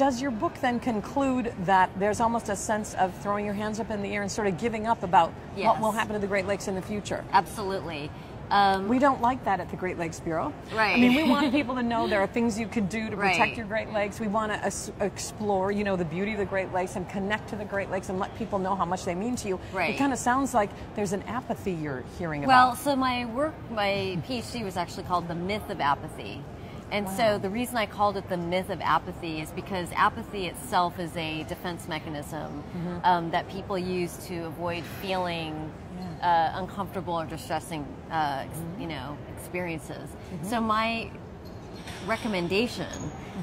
does your book then conclude that there's almost a sense of throwing your hands up in the air and sort of giving up about what will happen to the Great Lakes in the future? Absolutely. We don't like that at the Great Lakes Bureau. Right. I mean, we want people to know there are things you could do to protect your Great Lakes. We want to explore, you know, the beauty of the Great Lakes and connect to the Great Lakes and let people know how much they mean to you. Right. It kind of sounds like there's an apathy you're hearing Well, about. so my PhD was actually called The Myth of Apathy. And so the reason I called it the myth of apathy is because apathy itself is a defense mechanism that people use to avoid feeling uncomfortable or distressing, you know, experiences. So my recommendation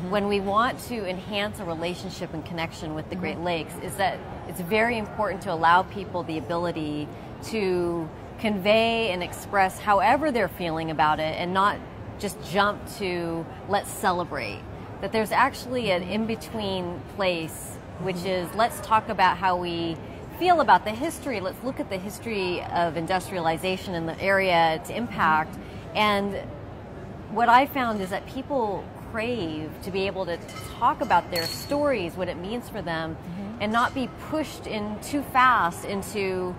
when we want to enhance a relationship and connection with the Great Lakes is that it's very important to allow people the ability to convey and express however they're feeling about it and not just jump to let's celebrate. That there's actually an in-between place, which is let's talk about how we feel about the history. Let's look at the history of industrialization in the area, its impact. And what I found is that people crave to be able to talk about their stories, what it means for them, and not be pushed in too fast into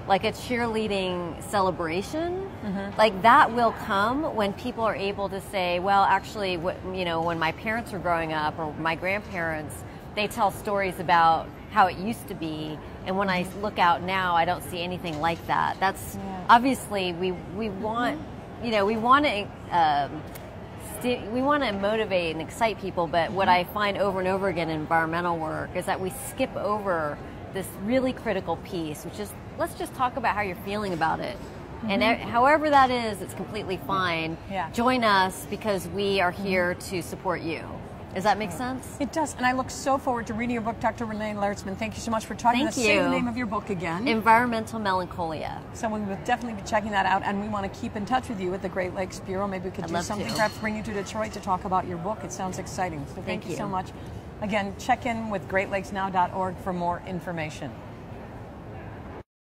like a cheerleading celebration. Like that will come when people are able to say, well, actually, you know, when my parents were growing up or my grandparents, they tell stories about how it used to be, and when I look out now, I don't see anything like that. That's obviously we want, you know, we want to motivate and excite people, but what I find over and over again in environmental work is that we skip over this really critical piece, which is let's just talk about how you're feeling about it. And however that is, it's completely fine. Join us because we are here to support you. Does that make sense? It does, and I look so forward to reading your book, Dr. Renee Lertzman. Thank you so much for talking to us. Say the name of your book again. Environmental Melancholia. So we will definitely be checking that out, and we want to keep in touch with you at the Great Lakes Bureau. Maybe we could do something, perhaps bring you to Detroit to talk about your book. It sounds exciting. So thank you so much. Again, check in with greatlakesnow.org for more information.